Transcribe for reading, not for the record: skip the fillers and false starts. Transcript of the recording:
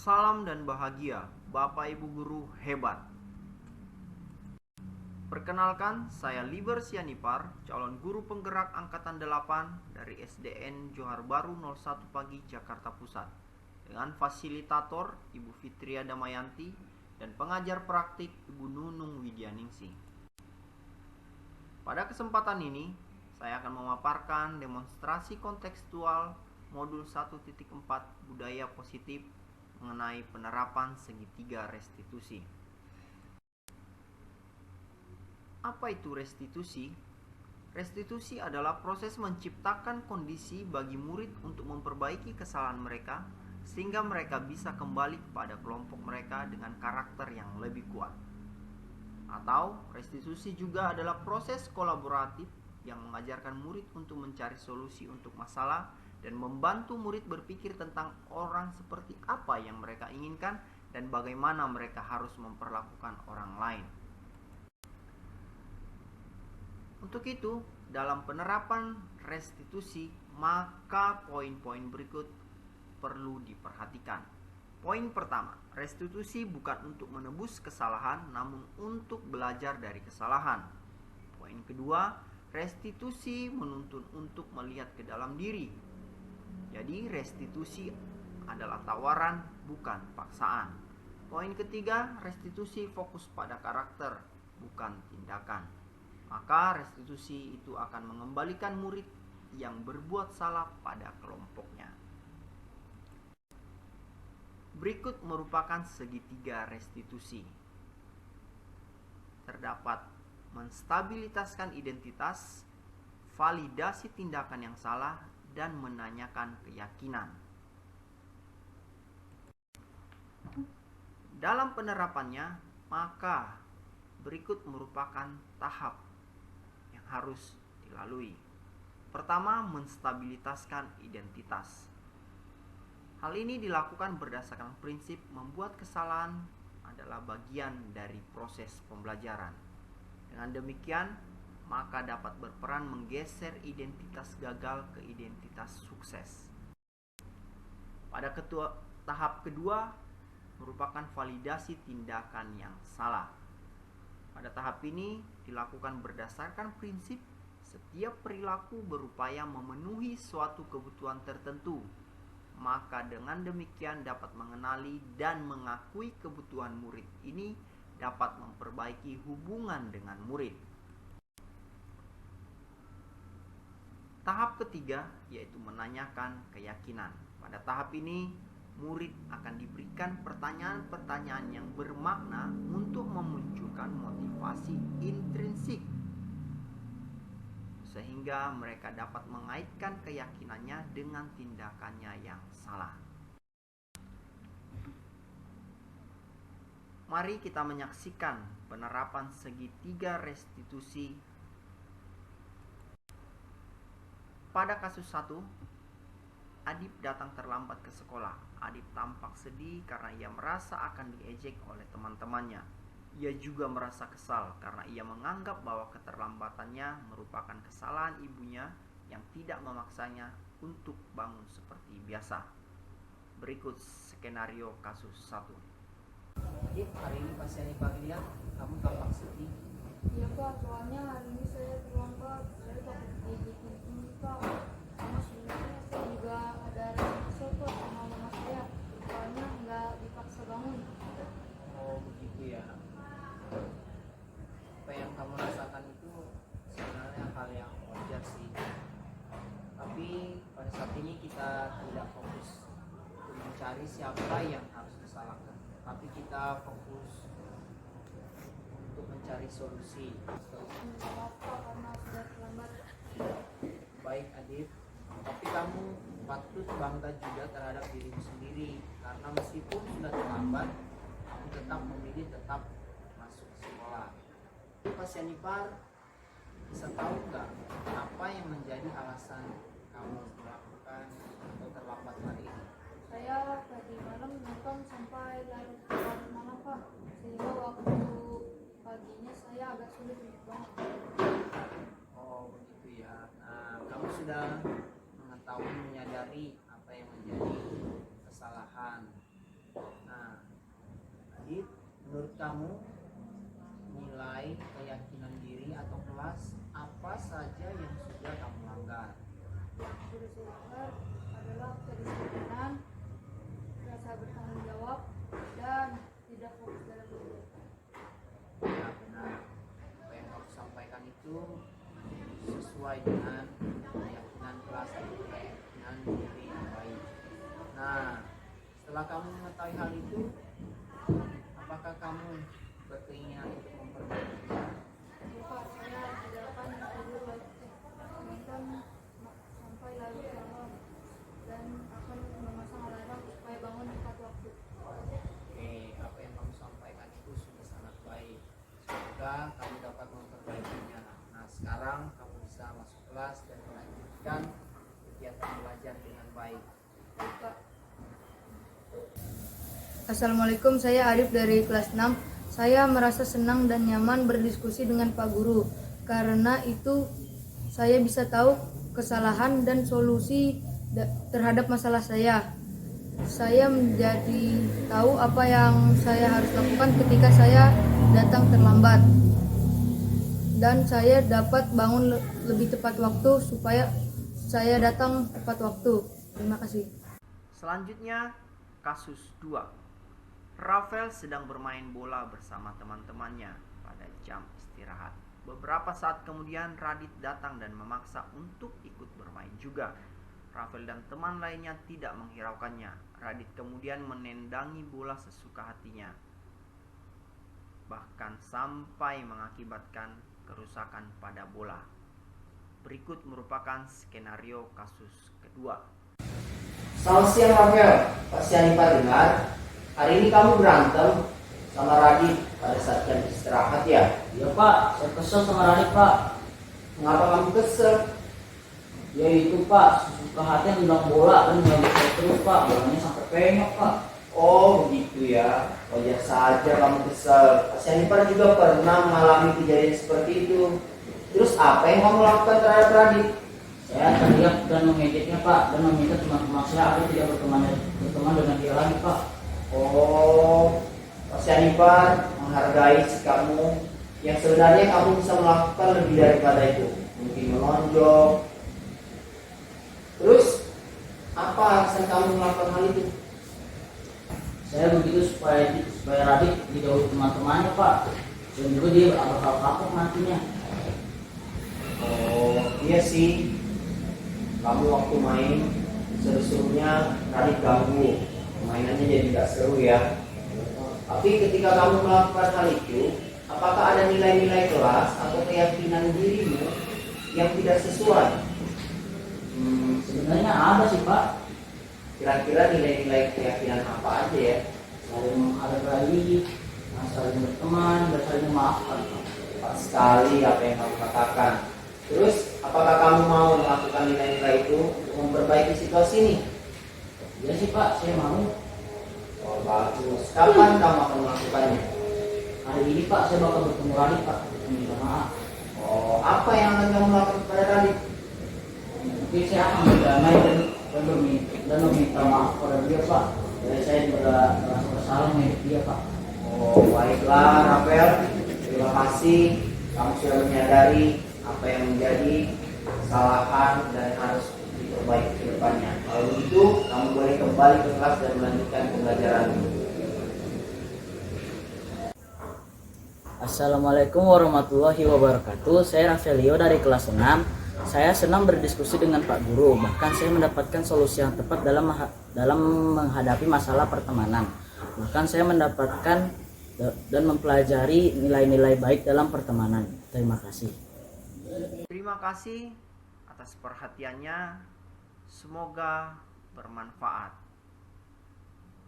Salam dan bahagia, Bapak Ibu Guru hebat. Perkenalkan, saya Liber Sianipar, calon guru penggerak Angkatan 8 dari SDN Johar Baru 01 Pagi, Jakarta Pusat. Dengan fasilitator Ibu Fitria Damayanti dan pengajar praktik Ibu Nunung Widyaningsih. Pada kesempatan ini, saya akan memaparkan demonstrasi kontekstual modul 1.4 budaya positif mengenai penerapan segitiga restitusi. Apa itu restitusi? Restitusi adalah proses menciptakan kondisi bagi murid untuk memperbaiki kesalahan mereka sehingga mereka bisa kembali kepada kelompok mereka dengan karakter yang lebih kuat. Atau restitusi juga adalah proses kolaboratif yang mengajarkan murid untuk mencari solusi untuk masalah dan membantu murid berpikir tentang orang seperti apa yang mereka inginkan dan bagaimana mereka harus memperlakukan orang lain. Untuk itu, dalam penerapan restitusi, maka poin-poin berikut perlu diperhatikan. Poin pertama, restitusi bukan untuk menebus kesalahan, namun untuk belajar dari kesalahan. Poin kedua, restitusi menuntun untuk melihat ke dalam diri. Jadi, restitusi adalah tawaran, bukan paksaan. Poin ketiga, restitusi fokus pada karakter, bukan tindakan. Maka restitusi itu akan mengembalikan murid yang berbuat salah pada kelompoknya. Berikut merupakan segitiga restitusi. Terdapat menstabilitaskan identitas, validasi tindakan yang salah, dan menanyakan keyakinan. Dalam penerapannya, maka berikut merupakan tahap yang harus dilalui. Pertama, menstabilitaskan identitas. Hal ini dilakukan berdasarkan prinsip membuat kesalahan adalah bagian dari proses pembelajaran. Dengan demikian, maka dapat berperan menggeser identitas gagal ke identitas sukses. Pada tahap kedua merupakan validasi tindakan yang salah. Pada tahap ini dilakukan berdasarkan prinsip setiap perilaku berupaya memenuhi suatu kebutuhan tertentu. Maka dengan demikian dapat mengenali dan mengakui kebutuhan murid ini dapat memperbaiki hubungan dengan murid. Tahap ketiga yaitu menanyakan keyakinan. Pada tahap ini murid akan diberikan pertanyaan-pertanyaan yang bermakna untuk memunculkan motivasi intrinsik sehingga mereka dapat mengaitkan keyakinannya dengan tindakannya yang salah. Mari kita menyaksikan penerapan segitiga restitusi. Pada kasus 1, Adip datang terlambat ke sekolah. Adip tampak sedih karena ia merasa akan diejek oleh teman-temannya. Ia juga merasa kesal karena ia menganggap bahwa keterlambatannya merupakan kesalahan ibunya yang tidak memaksanya untuk bangun seperti biasa. Berikut skenario kasus 1. Adip, hari ini pas saya dipanggil ya, kamu tampak sedih. Iya Pak, soalnya hari ini saya terlambat. Saya takut diejekin ini Pak. Sama sebenarnya saya juga ada rasa kesel Pak sama mama saya. Soalnya nggak dipaksa bangun. Oh begitu ya. Apa yang kamu rasakan itu sebenarnya hal yang wajar sih. Tapi pada saat ini kita tidak fokus mencari siapa yang harus disalahkan, tapi kita fokus untuk mencari solusi. Maaf Pak karena sudah terlambat. Baik Adip, tapi kamu patut bangga juga terhadap dirimu sendiri karena meskipun sudah terlambat, kamu tetap memilih tetap masuk sekolah. Pak Sianipar, bisa tahu nggak apa yang menjadi alasan kamu melakukan atau terlambat hari ini? Saya tadi malam nonton sampai larut malam Pak. Sehingga waktu paginya saya agak sulit untuk bangun. Oh begitu ya. Nah, kamu sudah mengetahui, menyadari apa yang menjadi kesalahan kamu nilai keyakinan diri atau kelas apa saja yang sudah kamu langgar? Yang sudah saya langgar adalah kedisiplinan, rasa bertanggung jawab, dan tidak fokus dalam kegiatan. Ya benar, apa yang kamu sampaikan itu sesuai dengan keyakinan kelas atau keyakinan diri yang baik. Nah, setelah kamu mengetahui hal itu, apakah kamu berkeinginan untuk memperbaikinya? Pak, saya tidak akan tidur inginkan sampai larut malam dan akan memasang alarm supaya bangun tepat waktu. Oke, apa yang kamu sampaikan itu sudah sangat baik. Semoga kamu dapat memperbaikinya. Nah, sekarang kamu bisa masuk kelas dan melanjutkan kegiatan belajar dengan baik. Baik, Pak. Assalamualaikum, saya Arif dari kelas 6. Saya merasa senang dan nyaman berdiskusi dengan Pak Guru. Karena itu saya bisa tahu kesalahan dan solusi terhadap masalah saya. Saya menjadi tahu apa yang saya harus lakukan ketika saya datang terlambat. Dan saya dapat bangun lebih tepat waktu supaya saya datang tepat waktu. Terima kasih. Selanjutnya, kasus 2. Rafael sedang bermain bola bersama teman-temannya pada jam istirahat. Beberapa saat kemudian Radit datang dan memaksa untuk ikut bermain juga. Rafael dan teman lainnya tidak menghiraukannya. Radit kemudian menendangi bola sesuka hatinya, bahkan sampai mengakibatkan kerusakan pada bola. Berikut merupakan skenario kasus kedua. Selamat siang Rafael, Pak Sianipar dengar. Hari ini kamu berantem sama Radit pada saat jam istirahat ya? Iya Pak, saya kesel sama Radit Pak. Mengapa kamu kesel? Ya itu Pak, sesuka hati nendang bola dan nggak bisa terus Pak, bolanya sampai penyok Pak. Oh begitu ya, wajar saja kamu kesel. Pak Sianipar juga pernah mengalami kejadian seperti itu. Terus apa yang kamu lakukan terhadap Radit? Saya teriak dan mengejeknya Pak, dan meminta teman-teman saya agar tidak berteman dengan dia lagi Pak. Oh, Pak Sianipar menghargai sikapmu. Yang sebenarnya kamu bisa melakukan lebih daripada itu. Mungkin menonjok. Terus, apa alasan kamu melakukan hal itu? Saya begitu supaya Radit dijauhi teman-temannya Pak. Dan juga dia bakal kapok nantinya. Oh, iya sih. Kamu waktu main seru-serunya Radit ganggu. Mainannya jadi gak seru ya. Tapi ketika kamu melakukan hal itu, apakah ada nilai-nilai kelas atau keyakinan dirimu yang tidak sesuai? Sebenarnya ada sih Pak. Kira-kira nilai-nilai keyakinan apa aja ya? Saling menghargai, saling berteman, dan saling memaafkan Pak. Tepat sekali apa yang kamu katakan. Terus, apakah kamu mau melakukan nilai-nilai itu untuk memperbaiki situasi ini? Iya sih Pak, saya mau. Oh, bagus. Kapan kamu akan melakukannya? Hari ini Pak, saya bakal bertemu Radit Pak, minta maaf. Oh, apa yang akan kamu lakukan kepada Radit? Mungkin saya akan berdamai dan meminta maaf kepada dia Pak. Jadi saya merasa bersalah dengan dia Pak. Oh, baiklah Rafael. Terima kasih kamu sudah menyadari apa yang menjadi kesalahan dan harus diperbaiki ke depannya. Kalau begitu, kamu boleh kembali ke kelas dan melanjutkan pembelajaran. Assalamualaikum warahmatullahi wabarakatuh. Saya Rafaelio dari kelas 6. Saya senang berdiskusi dengan Pak Guru. Bahkan saya mendapatkan solusi yang tepat dalam menghadapi masalah pertemanan. Bahkan saya mendapatkan dan mempelajari nilai-nilai baik dalam pertemanan. Terima kasih. Terima kasih atas perhatiannya. Semoga bermanfaat.